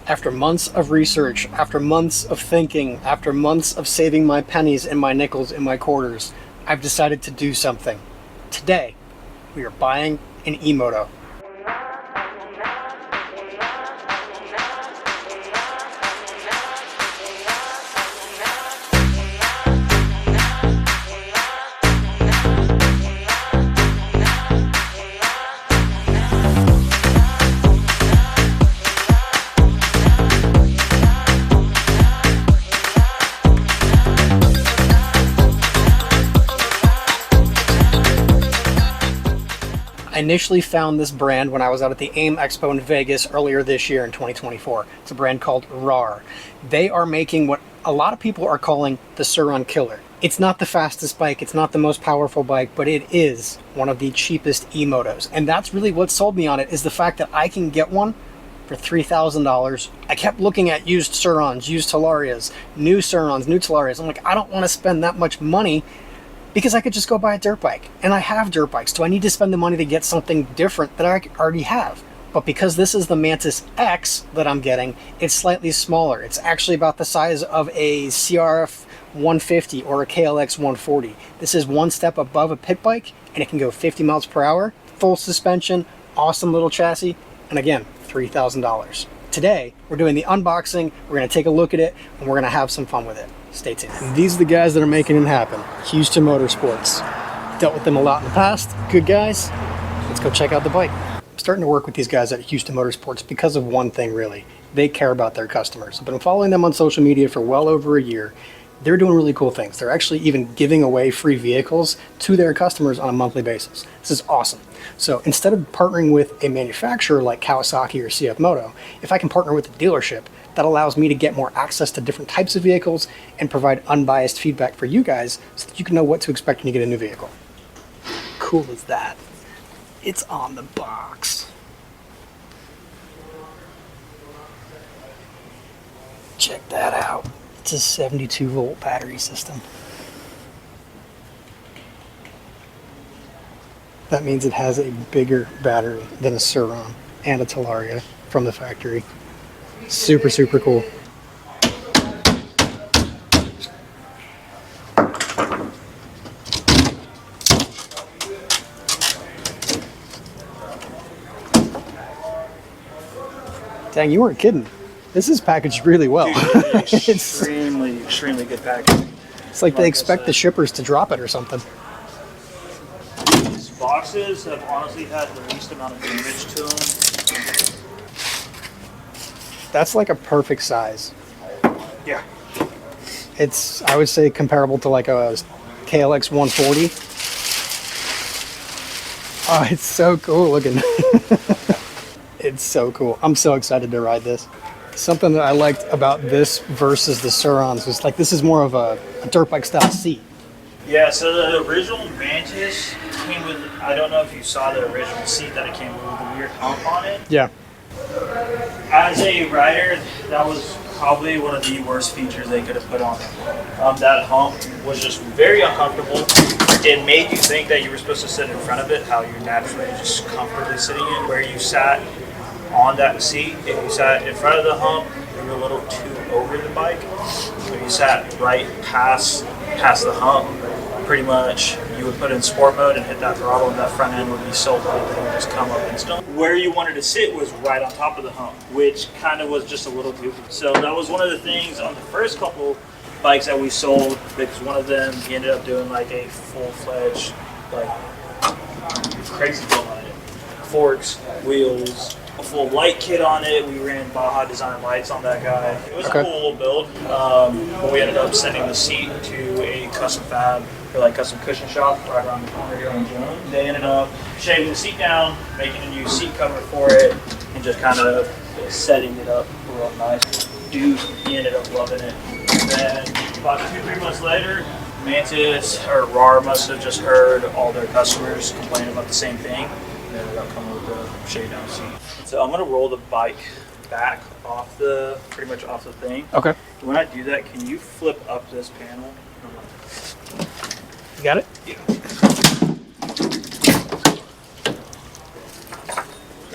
After months of research, after months of thinking, after months of saving my pennies and my nickels and my quarters, I've decided to do something. Today, we are buying an e-moto. I initially found this brand when I was out at the AIM Expo in Vegas earlier this year in 2024. It's a brand called Rawrr. They are making what a lot of people are calling the Surron killer. It's not the fastest bike, it's not the most powerful bike, but it is one of the cheapest e-motos. And that's really what sold me on it, is the fact that I can get one for $3,000. I kept looking at used Surrons, used Talarias, new Surrons, new Talarias. I'm like, I don't want to spend that much money, because I could just go buy a dirt bike, and I have dirt bikes. Do I need to spend the money to get something different that I already have? But because this is the Mantis X that I'm getting, it's slightly smaller. It's actually about the size of a CRF 150 or a KLX 140. This is one step above a pit bike, and it can go 50 miles per hour, full suspension, awesome little chassis, and again, $3,000. Today, we're doing the unboxing, we're gonna take a look at it, and we're gonna have some fun with it. Stay tuned. These are the guys that are making it happen. Houston Motorsports. Dealt with them a lot in the past. Good guys. Let's go check out the bike. I'm starting to work with these guys at Houston Motorsports because of one thing, really. They care about their customers. I've been following them on social media for well over a year. They're doing really cool things. They're actually even giving away free vehicles to their customers on a monthly basis. This is awesome. So instead of partnering with a manufacturer like Kawasaki or CF Moto, if I can partner with a dealership, that allows me to get more access to different types of vehicles and provide unbiased feedback for you guys so that you can know what to expect when you get a new vehicle. Cool is that? It's on the box. Check that out. It's a 72-volt battery system. That means it has a bigger battery than a Surron and a Talaria from the factory. Super, super cool. Dang, you weren't kidding. This is packaged really well. Dude, extremely good packaging. It's like they expect the shippers to drop it or something. These boxes have honestly had the least amount of damage to them. That's like a perfect size. Yeah. It's, I would say, comparable to like a KLX 140. Oh, it's so cool looking. It's so cool. I'm so excited to ride this. Something that I liked about this versus the Surrons was like, this is more of a dirt bike style seat. Yeah, so the original Mantis came with, I don't know if you saw the original seat that it came with a weird hump on it. Yeah. As a rider, that was probably one of the worst features they could have put on. That hump was just very uncomfortable. It made you think that you were supposed to sit in front of it, how you're naturally just comfortably sitting in. Where you sat on that seat, if you sat in front of the hump, you were a little too over the bike. If you sat right past the hump, pretty much you would put in sport mode and hit that throttle, and that front end would be so light that it would just come up instantly. Where you wanted to sit was right on top of the hump, which kind of was just a little goofy. So that was one of the things on the first couple bikes that we sold, because one of them, he ended up doing like a full-fledged, like, crazy build on it. Forks, wheels, a full light kit on it. We ran Baja Design lights on that guy. It was a cool little build, but we ended up sending the seat to a custom fab, or like custom cushion shop right around the corner here on Jones. They ended up shaving the seat down, making a new seat cover for it, and just kind of setting it up real nice. Dude, he ended up loving it. And then about 2-3 months later, Mantis or Rawrr must have just heard all their customers complain about the same thing. They ended up coming with the shade down seat. So I'm gonna roll the bike back off the, pretty much off the thing. Okay. When I do that, can you flip up this panel? You got it? Yeah.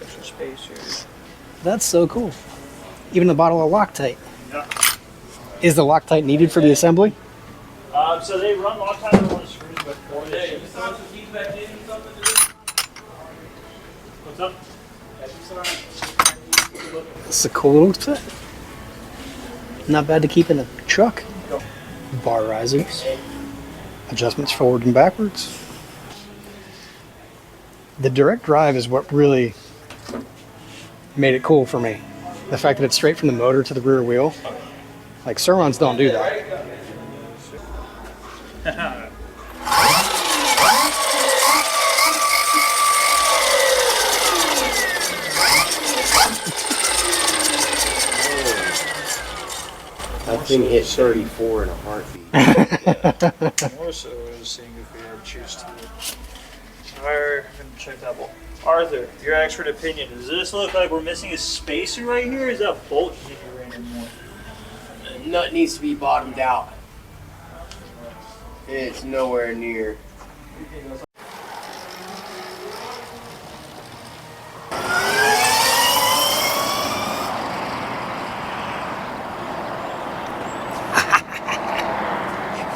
Extra space here. That's so cool. even the bottle of Loctite. Yeah. Is the Loctite needed for the assembly? So they run Loctite on the screws before they ship. What's up? It's a cool little set. Not bad to keep in a truck. Bar risers. Adjustments forward and backwards. The direct drive is what really made it cool for me. The fact that it's straight from the motor to the rear wheel. Like Surrons don't do that. That thing hit 34 in a heartbeat. More so, I was seeing if we had cheers to it. Alright, I'm gonna check that bolt. Arthur, your expert opinion. Does this look like we're missing a spacer right here? Or is that bolt you need to ran in more? The nut needs to be bottomed out. It's nowhere near.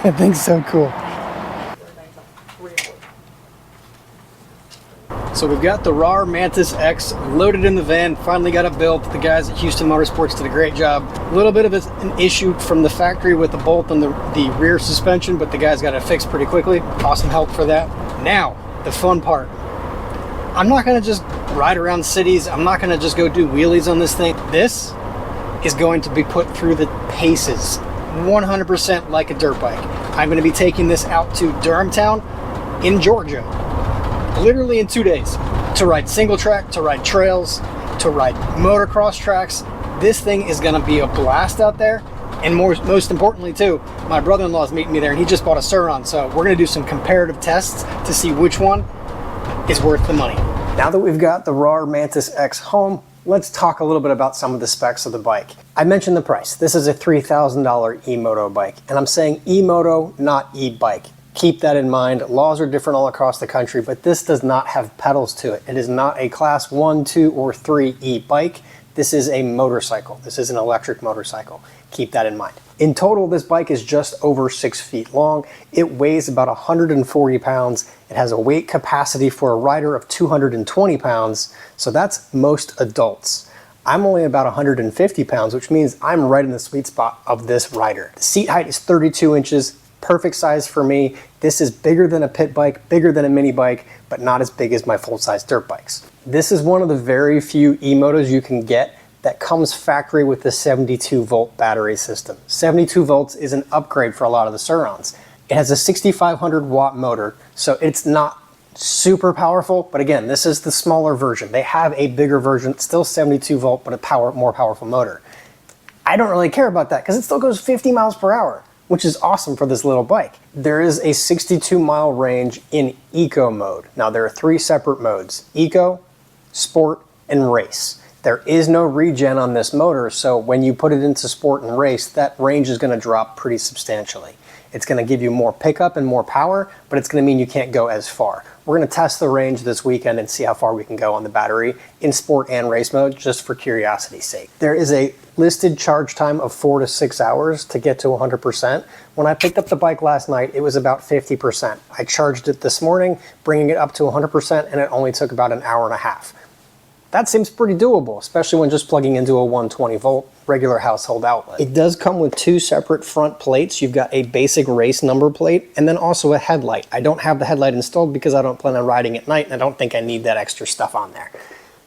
That thing's so cool. So we've got the Rawrr Mantis X loaded in the van, finally got it built. The guys at Houston Motorsports did a great job. A little bit of an issue from the factory with the bolt and the rear suspension, but the guys got it fixed pretty quickly. Awesome help for that. Now, the fun part. I'm not gonna just ride around cities. I'm not gonna just go do wheelies on this thing. This is going to be put through the paces, 100% like a dirt bike. I'm gonna be taking this out to Durhamtown in Georgia, literally in 2 days, to ride single track, to ride trails, to ride motocross tracks. This thing is gonna be a blast out there. And most importantly too, my brother-in-law is meeting me there and he just bought a Surron, so we're gonna do some comparative tests to see which one is worth the money. Now that we've got the Rawrr Mantis X home, let's talk a little bit about some of the specs of the bike. I mentioned the price. This is a $3,000 e-moto bike, and I'm saying e-moto, not e-bike. Keep that in mind. Laws are different all across the country, but this does not have pedals to it. It is not a class 1, 2, or 3 e-bike. This is a motorcycle. This is an electric motorcycle. Keep that in mind. In total, this bike is just over 6 feet long. It weighs about 140 pounds. It has a weight capacity for a rider of 220 pounds, so that's most adults. I'm only about 150 pounds, which means I'm right in the sweet spot of this rider. The seat height is 32 inches, perfect size for me. This is bigger than a pit bike, bigger than a mini bike, but not as big as my full-size dirt bikes. This is one of the very few e-motos you can get that comes factory with the 72 volt battery system. 72 volts is an upgrade for a lot of the Surrons. It has a 6,500 watt motor, so it's not super powerful, but again, this is the smaller version. They have a bigger version, still 72 volt, but a more powerful motor. I don't really care about that because it still goes 50 miles per hour, which is awesome for this little bike. There is a 62 mile range in eco mode. Now there are 3 separate modes: eco, sport, and race. There is no regen on this motor, so when you put it into sport and race, that range is gonna drop pretty substantially. It's gonna give you more pickup and more power, but it's gonna mean you can't go as far. We're gonna test the range this weekend and see how far we can go on the battery in sport and race mode, just for curiosity's sake. There is a listed charge time of 4 to 6 hours to get to 100%. When I picked up the bike last night, it was about 50%. I charged it this morning, bringing it up to 100%, and it only took about an hour and a half. That seems pretty doable, especially when just plugging into a 120 volt regular household outlet. It does come with 2 separate front plates. You've got a basic race number plate and then also a headlight. I don't have the headlight installed because I don't plan on riding at night and I don't think I need that extra stuff on there.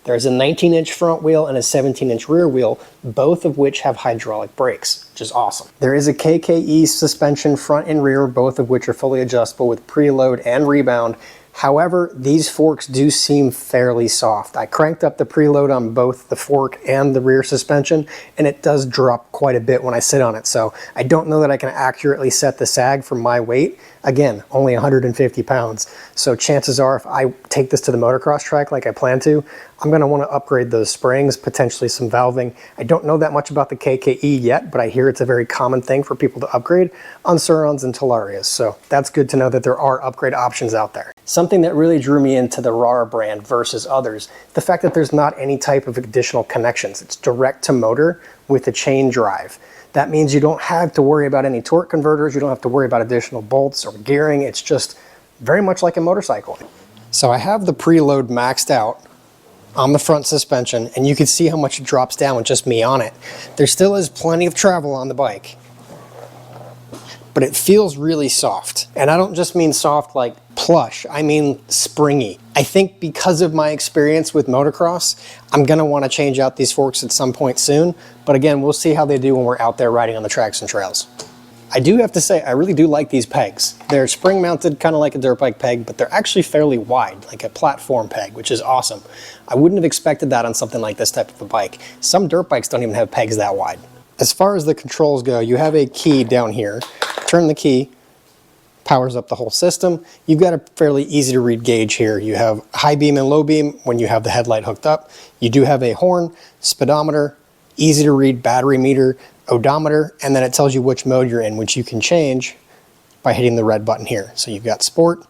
There's a 19-inch front wheel and a 17-inch rear wheel, both of which have hydraulic brakes, which is awesome. There is a KKE suspension front and rear, both of which are fully adjustable with preload and rebound. However, these forks do seem fairly soft. I cranked up the preload on both the fork and the rear suspension, and it does drop quite a bit when I sit on it, so I don't know that I can accurately set the sag for my weight. Again, only 150 pounds. So chances are if I take this to the motocross track like I plan to, I'm gonna wanna upgrade those springs, potentially some valving. I don't know that much about the KKE yet, but I hear it's a very common thing for people to upgrade on Surrons and Talarias. So that's good to know that there are upgrade options out there. Something that really drew me into the Rawrr brand versus others, the fact that there's not any type of additional connections. It's direct to motor with a chain drive. That means you don't have to worry about any torque converters, you don't have to worry about additional bolts or gearing. It's just very much like a motorcycle. So I have the preload maxed out on the front suspension, and you can see how much it drops down with just me on it. There still is plenty of travel on the bike, but it feels really soft. And I don't just mean soft like plush, I mean springy. I think because of my experience with motocross, I'm gonna wanna change out these forks at some point soon, but again, we'll see how they do when we're out there riding on the tracks and trails. I do have to say, I really do like these pegs. They're spring mounted, kind of like a dirt bike peg, but they're actually fairly wide, like a platform peg, which is awesome. I wouldn't have expected that on something like this type of a bike. Some dirt bikes don't even have pegs that wide. As far as the controls go, you have a key down here. Turn the key, powers up the whole system. You've got a fairly easy to read gauge here. You have high beam and low beam when you have the headlight hooked up. You do have a horn, speedometer, easy to read battery meter, odometer, and then it tells you which mode you're in, which you can change by hitting the red button here. So you've got sport,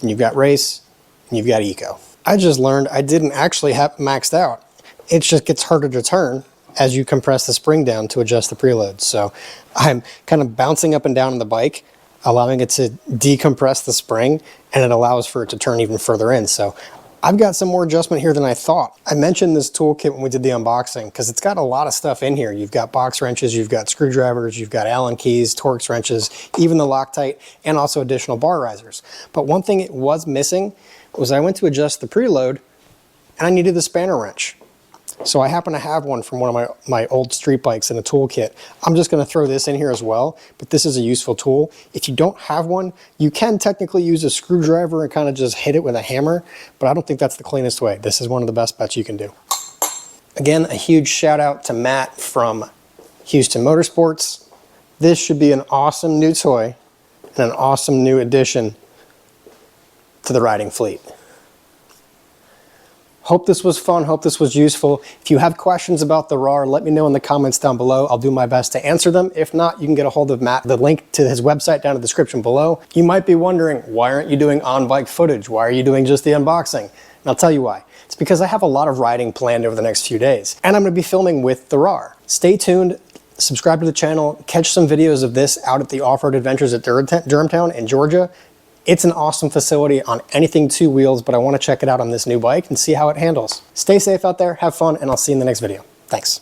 and you've got race, and you've got eco. I just learned I didn't actually have maxed out. It just gets harder to turn as you compress the spring down to adjust the preload. So I'm kind of bouncing up and down on the bike, allowing it to decompress the spring, and it allows for it to turn even further in. So I've got some more adjustment here than I thought. I mentioned this toolkit when we did the unboxing because it's got a lot of stuff in here. You've got box wrenches, you've got screwdrivers, you've got Allen keys, Torx wrenches, even the Loctite, and also additional bar risers. But one thing it was missing was I went to adjust the preload and I needed the spanner wrench. So I happen to have one from one of my old street bikes in a toolkit. I'm just gonna throw this in here as well, but this is a useful tool. If you don't have one, you can technically use a screwdriver and kind of just hit it with a hammer, but I don't think that's the cleanest way. This is one of the best bets you can do. Again, a huge shout out to Matt from Houston Motorsports. This should be an awesome new toy and an awesome new addition to the riding fleet. Hope this was fun, hope this was useful. If you have questions about the Rawrr, let me know in the comments down below. I'll do my best to answer them. If not, you can get a hold of Matt. The link to his website down in the description below. You might be wondering, why aren't you doing on-bike footage? Why are you doing just the unboxing? And I'll tell you why. It's because I have a lot of riding planned over the next few days, and I'm gonna be filming with the Rawrr. Stay tuned, subscribe to the channel, catch some videos of this out at the Off-Road Adventures at Durhamtown in Georgia. It's an awesome facility on anything two wheels, but I want to check it out on this new bike and see how it handles. Stay safe out there, have fun, and I'll see you in the next video. Thanks.